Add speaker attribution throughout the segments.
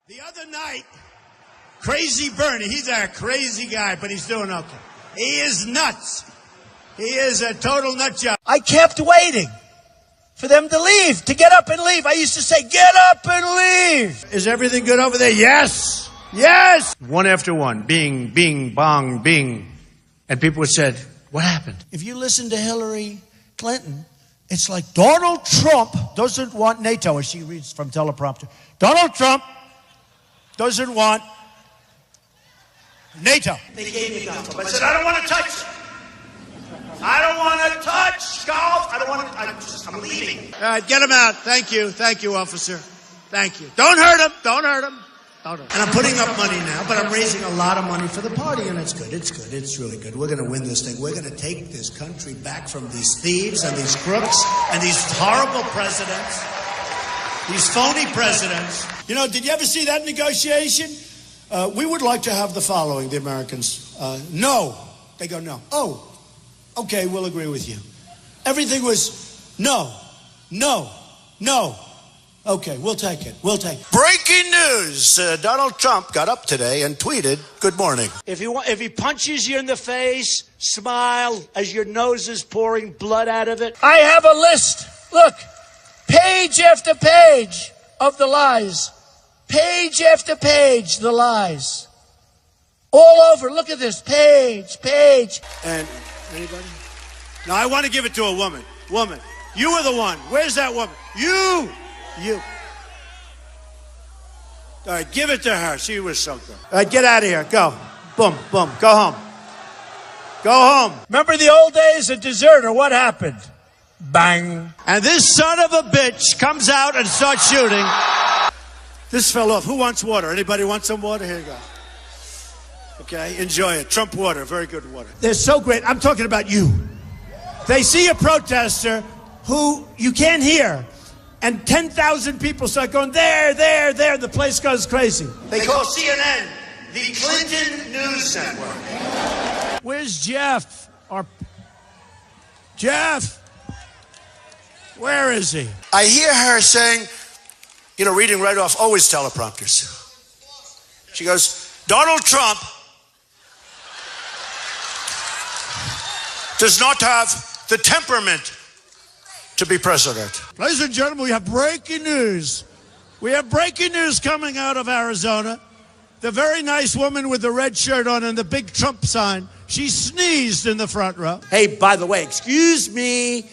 Speaker 1: The other night, Crazy Bernie, he's a crazy guy, but he's doing okay. He is nuts. He is a total nut job.
Speaker 2: I kept waiting for them to leave, to get up and leave. I used to say, get up and leave.
Speaker 1: Is everything good over there? Yes. Yes. One after one. Bing, bing, bong, bing. And people said, what happened?
Speaker 2: If you listen to Hillary Clinton, it's like Donald Trump doesn't want NATO, as she reads from teleprompter. Donald Trump doesn't want NATO.
Speaker 1: They gave me golf. I said, I don't want to touch it. I don't want to touch golf. I don't want to. I'm leaving. All right, get him out. Thank you. Thank you, officer. Thank you. Don't hurt him. Don't hurt him. Don't hurt him. And I'm putting up money now, but I'm raising a lot of money for the party, and it's good. It's good. It's really good. We're going to win this thing. We're going to take this country back from these thieves and these crooks and these horrible presidents, these phony presidents.
Speaker 2: You know, did you ever see that negotiation? We would like to have the following, the Americans. No. They go, no. Oh, okay, we'll agree with you. Everything was no, no, no. Okay, we'll take it. We'll take it.
Speaker 3: Breaking news. Donald Trump got up today and tweeted, good morning.
Speaker 2: If he punches you in the face, smile as your nose is pouring blood out of it. I have a list. Look, page after page of the lies. Page after page, the lies. All over. Look at this. Page.
Speaker 1: And anybody? No, I want to give it to a woman. Woman. You were the one. Where's that woman? You. All right, give it to her. She was so good. All right, get out of here. Go. Boom, boom. Go home. Go home.
Speaker 2: Remember the old days of deserter? What happened? Bang.
Speaker 1: And this son of a bitch comes out and starts shooting. This fell off. Who wants water? Anybody want some water? Here you go. Okay, enjoy it. Trump water, very good water. They're so great. I'm talking about you. They see a protester who you can't hear, and 10,000 people start going, there. The place goes crazy. They call CNN the Clinton News Network.
Speaker 2: Where's Jeff?
Speaker 1: Jeff? Where is he?
Speaker 3: I hear her saying, reading right off, always teleprompters. She goes, Donald Trump does not have the temperament to be president.
Speaker 1: Ladies and gentlemen, we have breaking news. We have breaking news coming out of Arizona. The very nice woman with the red shirt on and the big Trump sign, she sneezed in the front row.
Speaker 2: Hey, by the way, excuse me.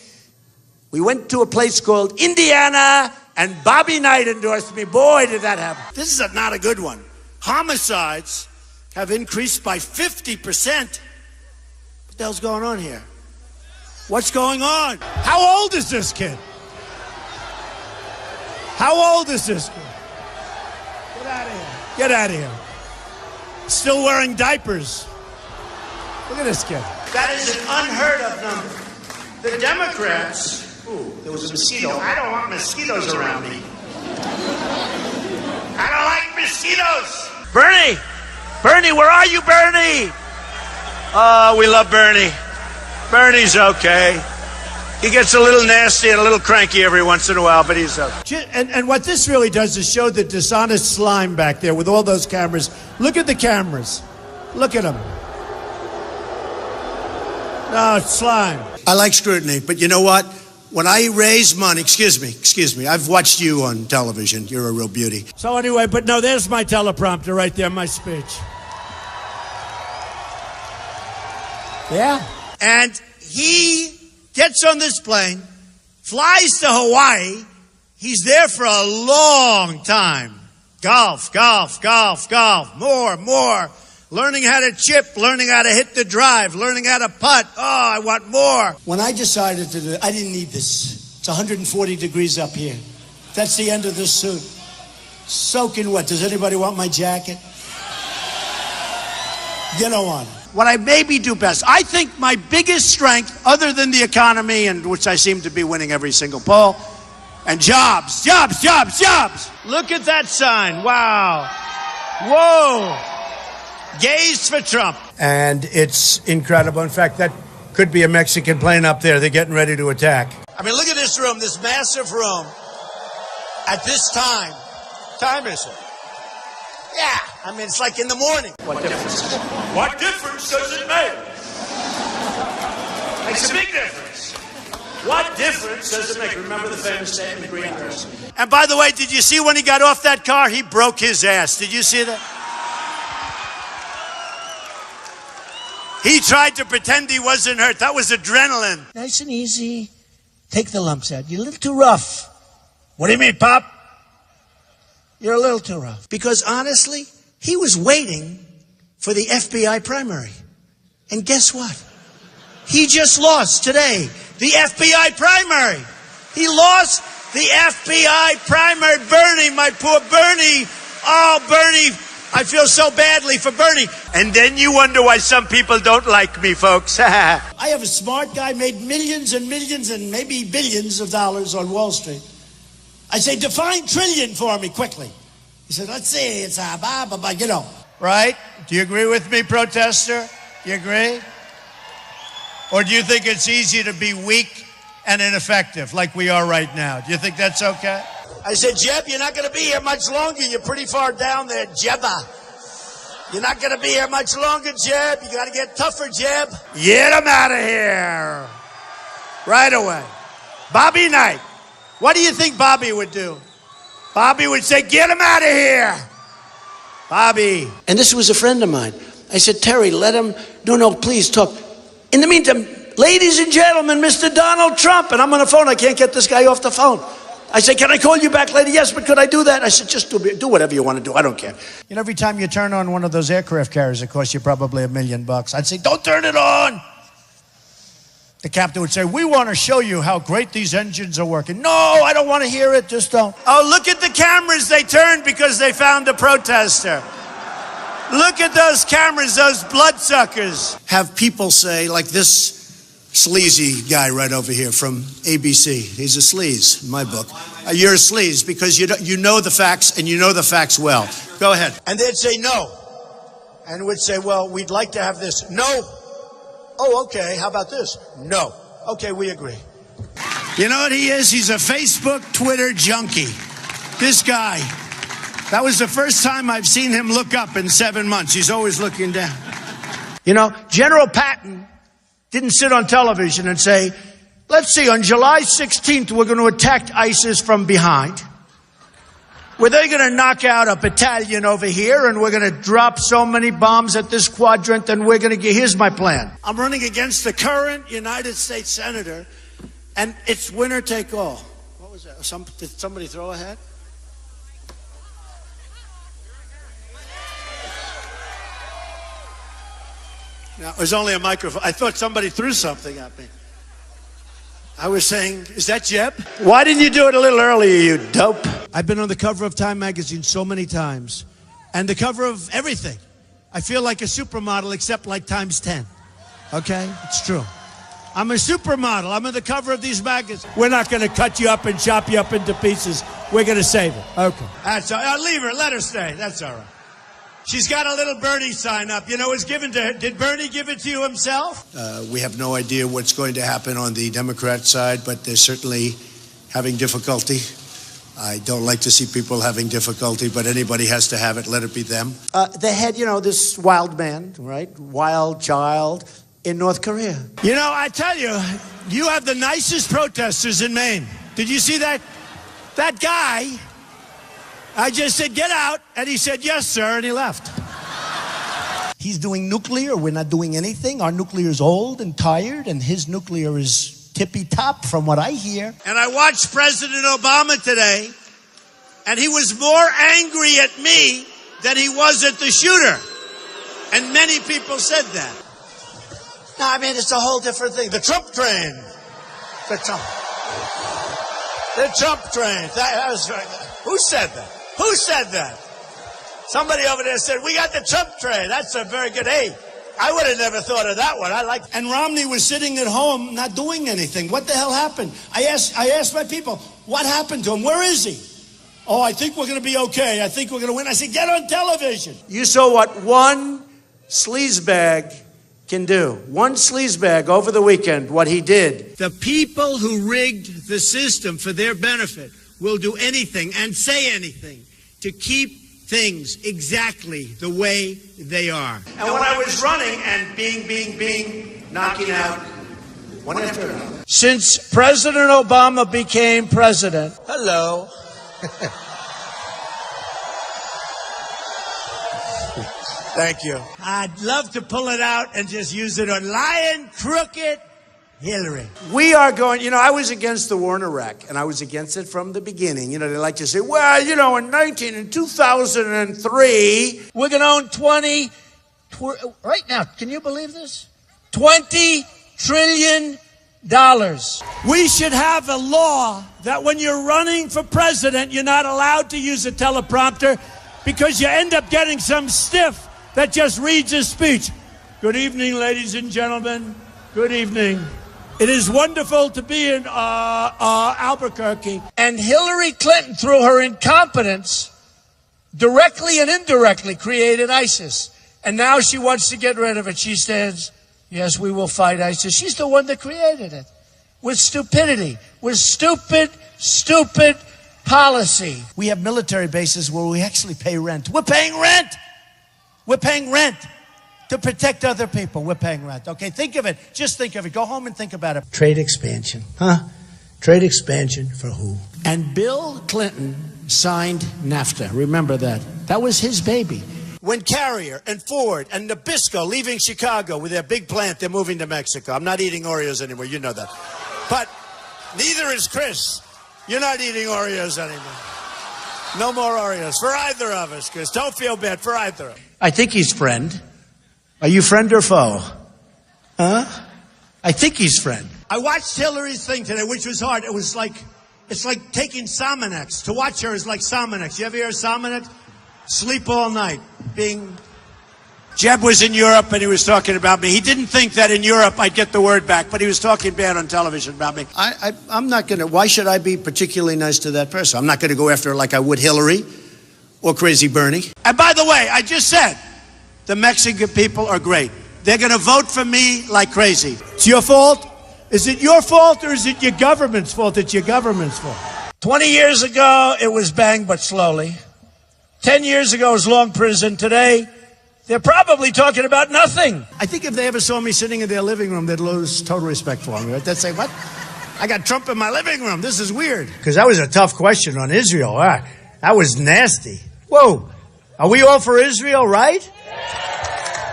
Speaker 2: We went to a place called Indiana, and Bobby Knight endorsed me. Boy, did that happen.
Speaker 1: This is not a good one. Homicides have increased by 50%. What the hell's going on here? What's going on? How old is this kid? How old is this kid? Get out of here. Get out of here. Still wearing diapers. Look at this kid. That is an unheard of number. The Democrats, there was a mosquito. I don't want mosquitoes around me. I don't like mosquitoes.
Speaker 2: Bernie, where are you, Bernie?
Speaker 1: Oh, we love Bernie. Bernie's okay. He gets a little nasty and a little cranky every once in a while, but he's okay. And what this really does is show the dishonest slime back there with all those cameras. Look at the cameras. Look at them. No, it's slime. I like scrutiny, but you know what? When I raise money, excuse me, I've watched you on television. You're a real beauty. So anyway, but no, there's my teleprompter right there, my speech. Yeah. And he gets on this plane, flies to Hawaii. He's there for a long time. Golf. More. Learning how to chip, learning how to hit the drive, learning how to putt. Oh, I want more. When I decided to do it, I didn't need this. It's 140 degrees up here. That's the end of this suit. Soaking wet. Does anybody want my jacket? Get on. What I maybe do best, I think my biggest strength, other than the economy, and which I seem to be winning every single poll, and jobs. Look at that sign. Wow. Whoa. Gays for Trump. And it's incredible. In fact, that could be a Mexican plane up there. They're getting ready to attack. I mean, look at this room, this massive room. At this time is it? Yeah, I mean, it's like in the morning.
Speaker 2: What difference?
Speaker 1: What difference does it make? Makes a big difference. What difference does it make? Remember the famous statement, green person. And by the way, did you see when he got off that car? He broke his ass. Did you see that? He tried to pretend he wasn't hurt. That was adrenaline.
Speaker 2: Nice and easy. Take the lumps out. You're a little too rough.
Speaker 1: What do you mean, Pop?
Speaker 2: You're a little too rough. Because honestly, he was waiting for the FBI primary. And guess what? He just lost today the FBI primary. He lost the FBI primary. Bernie, my poor Bernie. Oh, Bernie, I feel so badly for Bernie.
Speaker 1: And then you wonder why some people don't like me, folks.
Speaker 2: I have a smart guy, made millions and millions and maybe billions of dollars on Wall Street. I say, define trillion for me quickly. He said, let's see, it's you know.
Speaker 1: Right? Do you agree with me, protester? You agree? Or do you think it's easy to be weak and ineffective like we are right now? Do you think that's okay?
Speaker 2: I said, Jeb, you're not going to be here much longer. You're pretty far down there, Jebba. You're not going to be here much longer, Jeb. You got to get tougher, Jeb.
Speaker 1: Get him out of here. Right away. Bobby Knight. What do you think Bobby would do? Bobby would say, get him out of here. Bobby.
Speaker 2: And this was a friend of mine. I said, Terry, let him, no, please talk. In the meantime, ladies and gentlemen, Mr. Donald Trump. And I'm on the phone. I can't get this guy off the phone. I say, can I call you back later? Yes, but could I do that? I said, just do whatever you want to do. I don't care.
Speaker 1: You know, every time you turn on one of those aircraft carriers, it costs you probably $1 million. I'd say, don't turn it on. The captain would say, we want to show you how great these engines are working. No, I don't want to hear it. Just don't. Oh, look at the cameras they turned because they found a protester. Look at those cameras, those bloodsuckers.
Speaker 3: Have people say, like this sleazy guy right over here from ABC. He's a sleaze in my book. You're a sleaze because you know the facts and you know the facts well. Go ahead.
Speaker 2: And they'd say no. And we'd say, well, we'd like to have this. No. Oh, okay. How about this? No. Okay, we agree.
Speaker 1: You know what he is? He's a Facebook, Twitter junkie. This guy. That was the first time I've seen him look up in 7 months. He's always looking down.
Speaker 2: You know, General Patton didn't sit on television and say, let's see, on July 16th, we're going to attack ISIS from behind. Were they going to knock out a battalion over here and we're going to drop so many bombs at this quadrant and we're going to get, here's my plan.
Speaker 1: I'm running against the current United States Senator and it's winner take all. What was that? Did somebody throw a hat? No, it was only a microphone. I thought somebody threw something at me. I was saying, is that Jeb?
Speaker 2: Why didn't you do it a little earlier, you dope?
Speaker 1: I've been on the cover of Time magazine so many times. And the cover of everything. I feel like a supermodel except like times 10. Okay? It's true. I'm a supermodel. I'm on the cover of these magazines. We're not going to cut you up and chop you up into pieces. We're going to save it. Okay. That's all right. Leave her. Let her stay. That's all right. She's got a little Bernie sign up. You know, it was given to her. Did Bernie give it to you himself?
Speaker 3: We have no idea what's going to happen on the Democrat side, but they're certainly having difficulty. I don't like to see people having difficulty, but anybody has to have it. Let it be them.
Speaker 2: They had, you know, this wild man, right? Wild child in North Korea.
Speaker 1: You know, I tell you, you have the nicest protesters in Maine. Did you see that? That guy, I just said, get out. And he said, yes, sir. And he left.
Speaker 2: He's doing nuclear. We're not doing anything. Our nuclear is old and tired, and his nuclear is tippy-top from what I hear.
Speaker 1: And I watched President Obama today, and he was more angry at me than he was at the shooter. And many people said that.
Speaker 2: No, I mean, it's a whole different thing. The Trump train. The Trump train. That was right. Who said that? Who said that? Somebody over there said, we got the Trump train. That's a very good, hey, I would have never thought of that one. I like.
Speaker 1: And Romney was sitting at home not doing anything. What the hell happened? I asked my people, what happened to him? Where is he? Oh, I think we're going to be okay. I think we're going to win. I said, get on television.
Speaker 2: You saw what one sleazebag can do. One sleazebag over the weekend, what he did.
Speaker 1: The people who rigged the system for their benefit will do anything and say anything to keep
Speaker 3: things exactly the way they are.
Speaker 1: And when I was running and being, knocking out one after another.
Speaker 2: Since President Obama became president,
Speaker 3: Hello. Thank you.
Speaker 2: I'd love to pull it out and just use it on lying, crooked Hillary.
Speaker 3: We are going, I was against the war in Iraq, and I was against it from the beginning. They like to say, well, in 2003.
Speaker 2: We're going to own right now, can you believe this? $20 trillion. We should have a law that when you're running for president, you're not allowed to use a teleprompter because you end up getting some stiff that just reads his speech. Good evening, ladies and gentlemen. Good evening. It is wonderful to be in Albuquerque. And Hillary Clinton, through her incompetence, directly and indirectly created ISIS. And now she wants to get rid of it. She says, yes, we will fight ISIS. She's the one that created it. With stupidity. With stupid policy.
Speaker 3: We have military bases where we actually pay rent. We're paying rent. We're paying rent to protect other people. We're paying rent. Okay, think of it. Just think of it. Go home and think about it.
Speaker 2: Trade expansion. Trade expansion for who?
Speaker 3: And Bill Clinton signed NAFTA. Remember that. That was his baby. When Carrier and Ford and Nabisco leaving Chicago with their big plant, they're moving to Mexico. I'm not eating Oreos anymore. You know that. But neither is Chris. You're not eating Oreos anymore. No more Oreos for either of us, Chris. Don't feel bad for either of us.
Speaker 2: I think he's friend. Are you friend or foe? Huh? I think he's friend.
Speaker 1: I watched Hillary's thing today, which was hard. It's like taking Sominex. To watch her is like Sominex. You ever hear of Sominex? Sleep all night.
Speaker 3: Jeb was in Europe and he was talking about me. He didn't think that in Europe I'd get the word back, but he was talking bad on television about me. I'm not going to, why should I be particularly nice to that person? I'm not going to go after her like I would Hillary or Crazy Bernie. And by the way, I just said, the Mexican people are great. They're going to vote for me like crazy.
Speaker 2: It's your fault? Is it your fault or is it your government's fault? It's your government's fault. 20 years ago, it was bang but slowly. 10 years ago, it was long prison. Today, they're probably talking about nothing.
Speaker 3: I think if they ever saw me sitting in their living room, they'd lose total respect for me. Right? They'd say, what? I got Trump in my living room. This is weird.
Speaker 2: Because that was a tough question on Israel. That was nasty. Whoa. Are we all for Israel, right?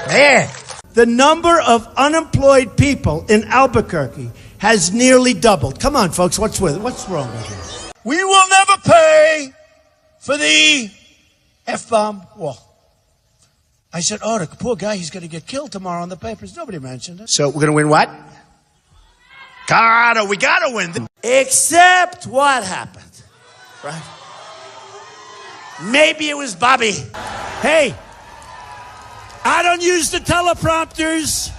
Speaker 2: Man.
Speaker 3: The number of unemployed people in Albuquerque has nearly doubled. Come on, folks. What's wrong with this?
Speaker 2: We will never pay for the F-bomb wall. I said, oh, the poor guy, he's going to get killed tomorrow in the papers. Nobody mentioned it.
Speaker 3: So we're going to win what? We got to win.
Speaker 2: Except what happened, right? Maybe it was Bobby. Hey, I don't use the teleprompters.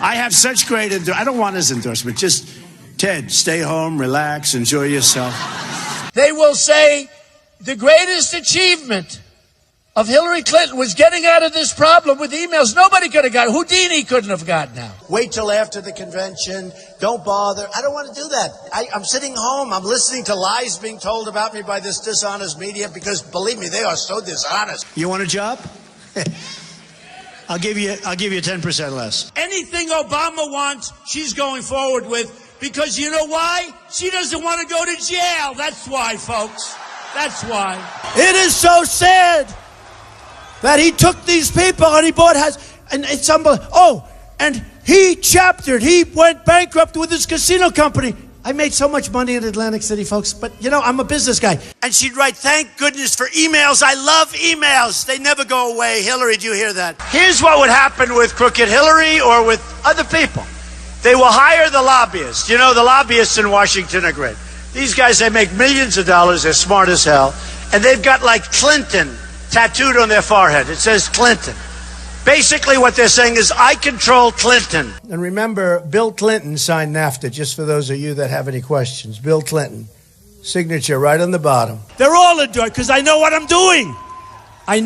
Speaker 2: I
Speaker 3: have such great I don't want his endorsement. Just, Ted, stay home, relax, enjoy yourself.
Speaker 2: They will say the greatest achievement of Hillary Clinton was getting out of this problem with emails. Nobody could have got it. Houdini couldn't have gotten out.
Speaker 3: Wait till after the convention. Don't bother. I don't want to do that. I'm sitting home. I'm listening to lies being told about me by this dishonest media because, believe me, they are so dishonest. You want a job? I'll give you 10% less.
Speaker 2: Anything Obama wants, she's going forward with. Because you know why? She doesn't want to go to jail. That's why, folks. That's why.
Speaker 3: It is so sad that he took these people and he bought and it's unbelievable. Oh, and he went bankrupt with his casino company. I made so much money in Atlantic City, folks, but I'm a business guy. And she'd write, thank goodness for emails. I love emails. They never go away. Hillary, do you hear that?
Speaker 2: Here's what would happen with crooked Hillary or with other people. They will hire the lobbyists. The lobbyists in Washington are great. These guys, they make millions of dollars. They're smart as hell. And they've got like Clinton tattooed on their forehead. It says Clinton. Basically what they're saying is, I control Clinton.
Speaker 3: And remember, Bill Clinton signed NAFTA, just for those of you that have any questions. Bill Clinton. Signature right on the bottom.
Speaker 2: They're all adored because I know what I'm doing. I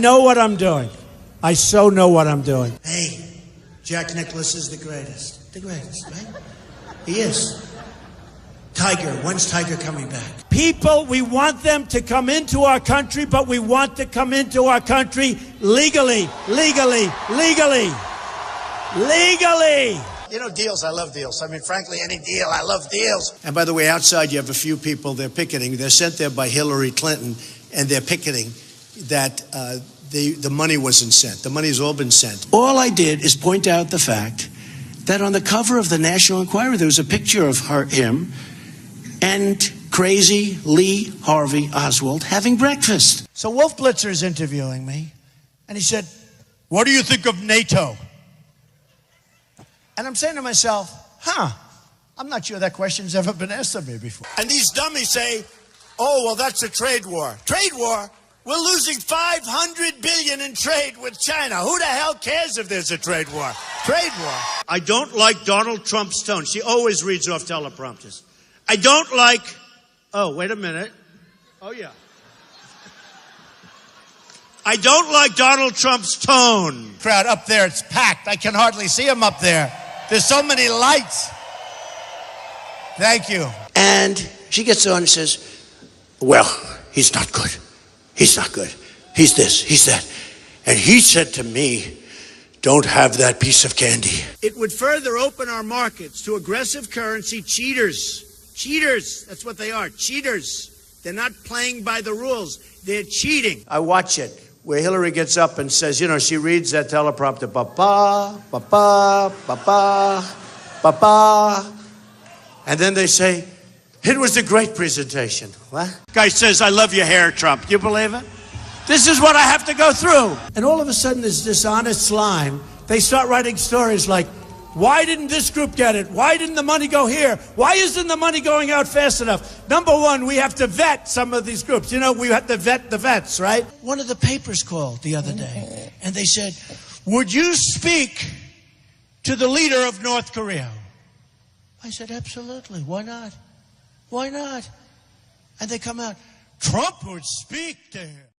Speaker 2: so know what I'm doing.
Speaker 3: Hey, Jack Nicklaus is the greatest. The greatest, right? He is. Tiger, when's Tiger coming back?
Speaker 2: People, we want them to come into our country, but we want to come into our country legally.
Speaker 3: You know, deals, I love deals. I mean, frankly, any deal, I love deals. And by the way, outside you have a few people, they're picketing. They're sent there by Hillary Clinton, and they're picketing that the money wasn't sent. The money's all been sent.
Speaker 4: All I did is point out the fact that on the cover of the National Enquirer, there was a picture of him and crazy Lee Harvey Oswald having breakfast.
Speaker 2: So Wolf Blitzer is interviewing me, and he said, "What do you think of NATO?" And I'm saying to myself, I'm not sure that question's ever been asked of me before.
Speaker 3: And these dummies say, oh, well, that's a trade war. Trade war? We're losing $500 billion in trade with China. Who the hell cares if there's a trade war? Trade war.
Speaker 1: I don't like Donald Trump's tone. She always reads off teleprompters. I don't like... Oh, wait a minute. Oh, yeah. I don't like Donald Trump's tone.
Speaker 2: Crowd up there, it's packed. I can hardly see him up there. There's so many lights. Thank you.
Speaker 4: And she gets on and says, well, he's not good. He's not good. He's this, he's that. And he said to me, don't have that piece of candy.
Speaker 1: It would further open our markets to aggressive currency cheaters. Cheaters, that's what they are, cheaters. They're not playing by the rules. They're cheating.
Speaker 3: I watch it, where Hillary gets up and says, you know, she reads that teleprompter, ba-ba, ba-ba, ba-ba, ba-ba. And then they say, it was a great presentation. What?
Speaker 1: Guy says, I love your hair, Trump. You believe it? This is what I have to go through.
Speaker 2: And all of a sudden, this dishonest slime, they start writing stories like, why didn't this group get it? Why didn't the money go here? Why isn't the money going out fast enough? Number one, we have to vet some of these groups. You know, we have to vet the vets, right? One of the papers called the other day, and they said, would you speak to the leader of North Korea? I said, absolutely. Why not? Why not? And they come out, Trump would speak to him.